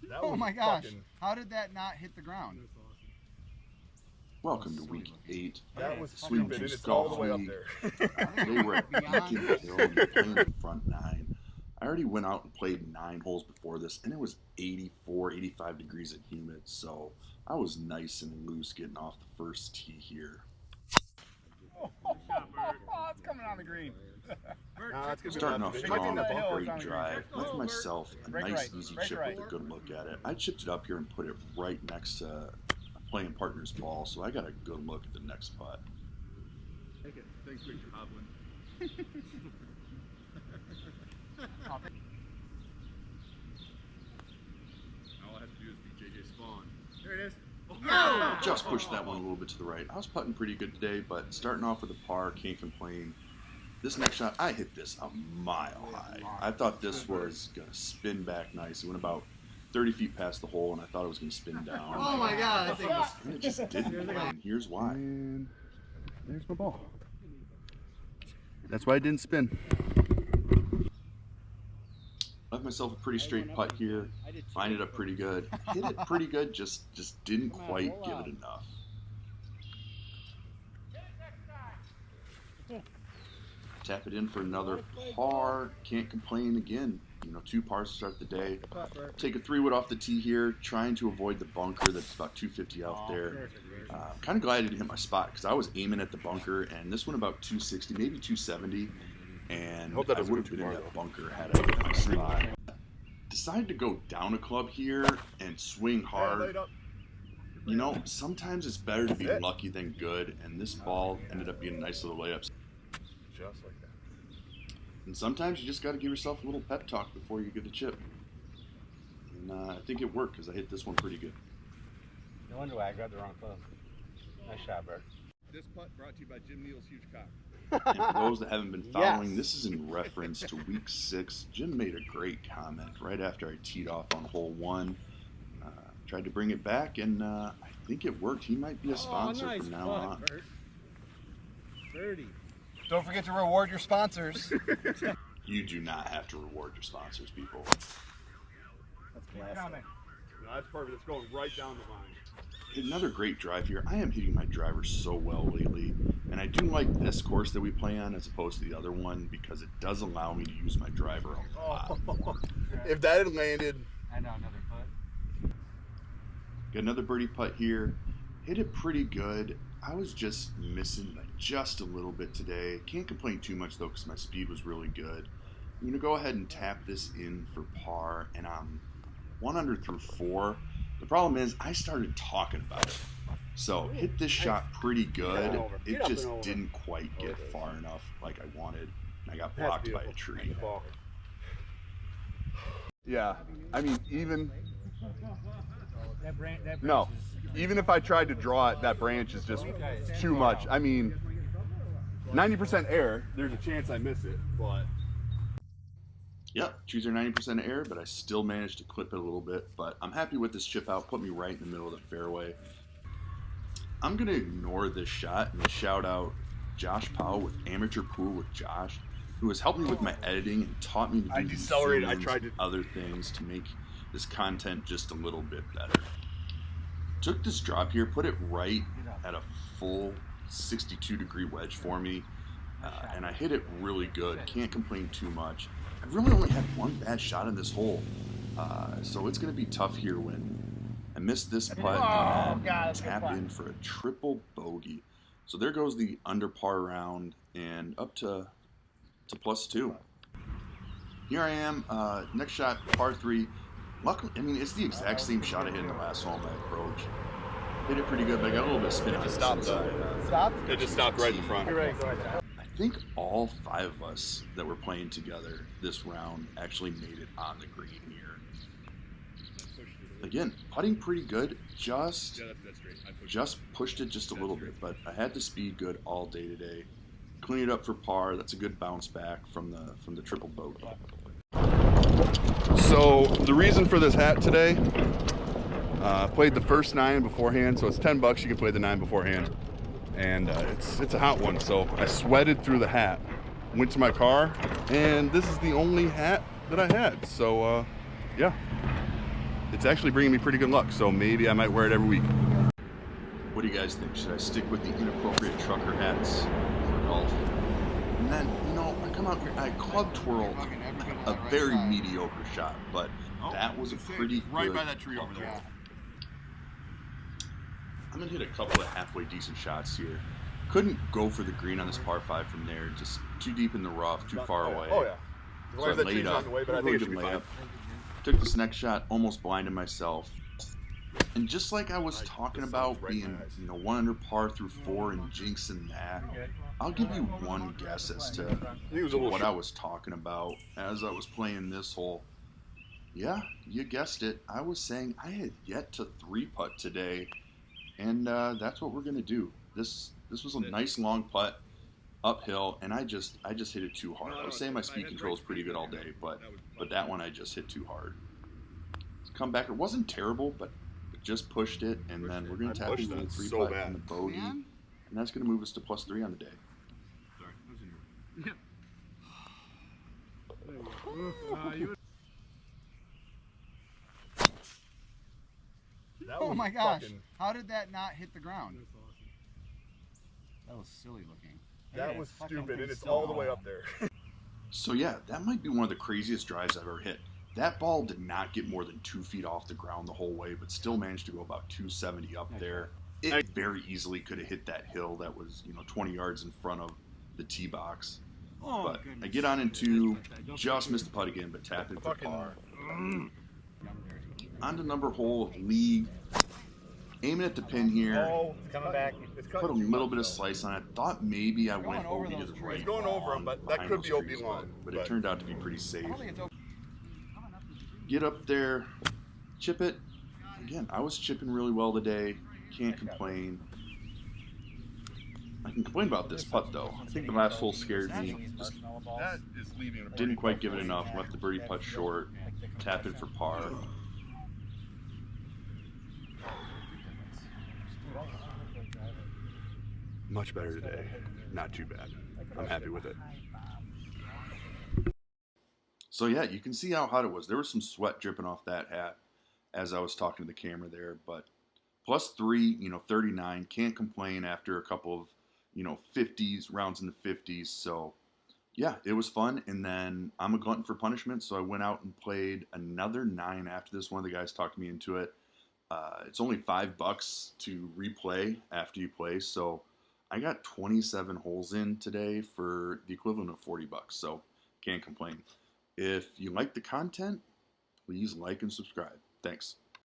That Oh was my gosh! fucking- How did that not hit the ground? Welcome to week 8. That was Sweden stupid, and Juice it's all the Golf way up League. there. Today we're at Beacon Hill and we're playing the front 9. I already went out and played 9 holes before this, and it was 84, 85 degrees and humid, so I was nice and loose getting off the first tee here. Oh, it's coming on the green. Starting off It strong might with be a that great drive. Left myself a Break nice right, easy break chip right. with a good look at it. I chipped it up here and put it right next to a playing partner's ball, so I got a good look at the next putt. Take it. Thanks, Victor Hovland. All I have to do is be JJ Spawn. There it is. Just pushed that one a little bit to the right. I was putting pretty good today, but starting off with a par, can't complain. This next shot, I hit this a mile high. I thought this was going to spin back nice. It went about 30 feet past the hole, and I thought it was going to spin down. Oh my god! And it just didn't, and here's why. And there's my ball. That's why it didn't spin. Left myself a pretty straight putt here. Lined it up pretty good. Hit it pretty good, just didn't quite give it enough. Tap it in for another par. Can't complain again. You know, 2 pars to start the day. Take a 3-wood off the tee here, trying to avoid the bunker that's about 250 out there. Kind of glad I didn't hit my spot because I was aiming at the bunker, and this went about 260, maybe 270. And Hope that I doesn't would have go too been in far, that bunker had I hit my spot. Decided to go down a club here and swing hard. You know, sometimes it's better to be lucky than good, and this ball ended up being a nice little layup. Just like that. And sometimes you just got to give yourself a little pep talk before you get the chip. And I think it worked because I hit this one pretty good. No wonder why I grabbed the wrong club. Nice shot, Bert. This putt brought to you by Jim Neal's Huge Cock. And for those that haven't been following, this is in reference to week 6. Jim made a great comment right after I teed off on hole 1. Tried to bring it back, and I think it worked. He might be a sponsor from now on. Birdie. Don't forget to reward your sponsors. You do not have to reward your sponsors, people. That's classic. No, that's perfect. It's going right down the line. Hit another great drive here. I am hitting my driver so well lately, and I do like this course that we play on as opposed to the other one because it does allow me to use my driver a lot more. If that had landed, I know, another foot. Got another birdie putt here. Hit it pretty good. I was just missing by just a little bit today. Can't complain too much though because my speed was really good. I'm going to go ahead and tap this in for par, and I'm 1 under through 4. The problem is I started talking about it. So hit this shot pretty good. It just didn't quite get far enough like I wanted. And I got blocked by a tree. yeah. I mean, even That branch no, is, even if I tried to draw it, that branch is just too much. I mean, 90% air. There's a chance I miss it, but Yep, trees are 90% air, but I still managed to clip it a little bit. But I'm happy with this chip out. Put me right in the middle of the fairway. I'm going to ignore this shot and shout out Josh Powell with Amateur Pool with Josh, who has helped me with my editing and taught me to do I decelerated. I zooms tried to. and other things to make this content just a little bit better. Took this drop here, put it right at a full 62-degree wedge for me, and I hit it really good. Can't complain too much. I've really only had one bad shot in this hole, so it's going to be tough here when I missed this putt and tapped in for a triple bogey. So there goes the under par round and up to +2. Here I am, next shot, par 3. Luckily, I mean, it's the exact same shot I hit in the last hole on my approach. Hit it pretty good, but I got a little bit of spin on it. Stopped? It just stopped right in front. I think all 5 of us that were playing together this round actually made it on the green here. Again, putting pretty good, just pushed it just a little bit, but I had the speed good all day today. Clean it up for par. That's a good bounce back from the triple bogey. So the reason for this hat today, played the first 9 beforehand, so it's $10. You can play the 9 beforehand, and it's a hot one. So I sweated through the hat, went to my car, and this is the only hat that I had. So yeah. it's actually bringing me pretty good luck. So maybe I might wear it every week. What do you guys think? Should I stick with the inappropriate trucker hats for golf? And then, you know, I come out here, I club twirl a very mediocre shot, but that was a pretty right good by that tree over there. Yeah. I'm gonna hit a couple of halfway decent shots here. Couldn't go for the green on this par 5 from there, just too deep in the rough, too far away. Oh yeah. As long So as I that laid tree's not up, in the way, but I think really it should good be fine. layup. Took this next shot, almost blinded myself. And just like I was talking about being, you know, 1 under par through 4 and jinxing that, I'll give you one guess as to He was a little what I short. was talking about as I was playing this hole. Yeah, you guessed it. I was saying I had yet to 3-putt today, and that's what we're gonna do. This was a nice long putt uphill, and I just hit it too hard. I was saying my speed control is pretty good all day, but that one I just hit too hard. Come back. It wasn't terrible, but it just pushed it, and then we're gonna tap a pushed little that 3-putt so bad. in the bogey, and that's gonna move us to +3 on the day. Sorry, I was in your... Oh my gosh! How did that not hit the ground? That was silly looking. That was stupid, and it's all the way up there. So yeah, that might be one of the craziest drives I've ever hit. That ball did not get more than 2 feet off the ground the whole way, but still managed to go about 270 up there. It very easily could have hit that hill that was, you know, 20 yards in front of the tee box. But I get on into, just missed the putt again, but tapped it for par. On to number hole of league. Aiming at the pin here. Oh, it's coming back. Put a little bit of slice on it. Thought maybe I went over OB to those the right. He's going over 'em, but that behind could those be OB trees, long, But it but- turned out to be pretty safe. I don't think it's over. Get up there, chip it. Again, I was chipping really well today. Can't complain. I can complain about this putt though. I think the last hole scared me. Just That is leaving a didn't quite give it enough. Left the birdie putt short. Tapped it for par. Much better today. Not too bad. I'm happy with it. So yeah, you can see how hot it was. There was some sweat dripping off that hat as I was talking to the camera there. But +3, you know, 39. Can't complain after a couple of, you know, 50s, rounds in the 50s. So yeah, it was fun. And then I'm a glutton for punishment, so I went out and played another 9 after this. One of the guys talked me into it. It's only $5 to replay after you play. So I got 27 holes in today for the equivalent of $40. So can't complain. If you like the content, please like and subscribe. Thanks.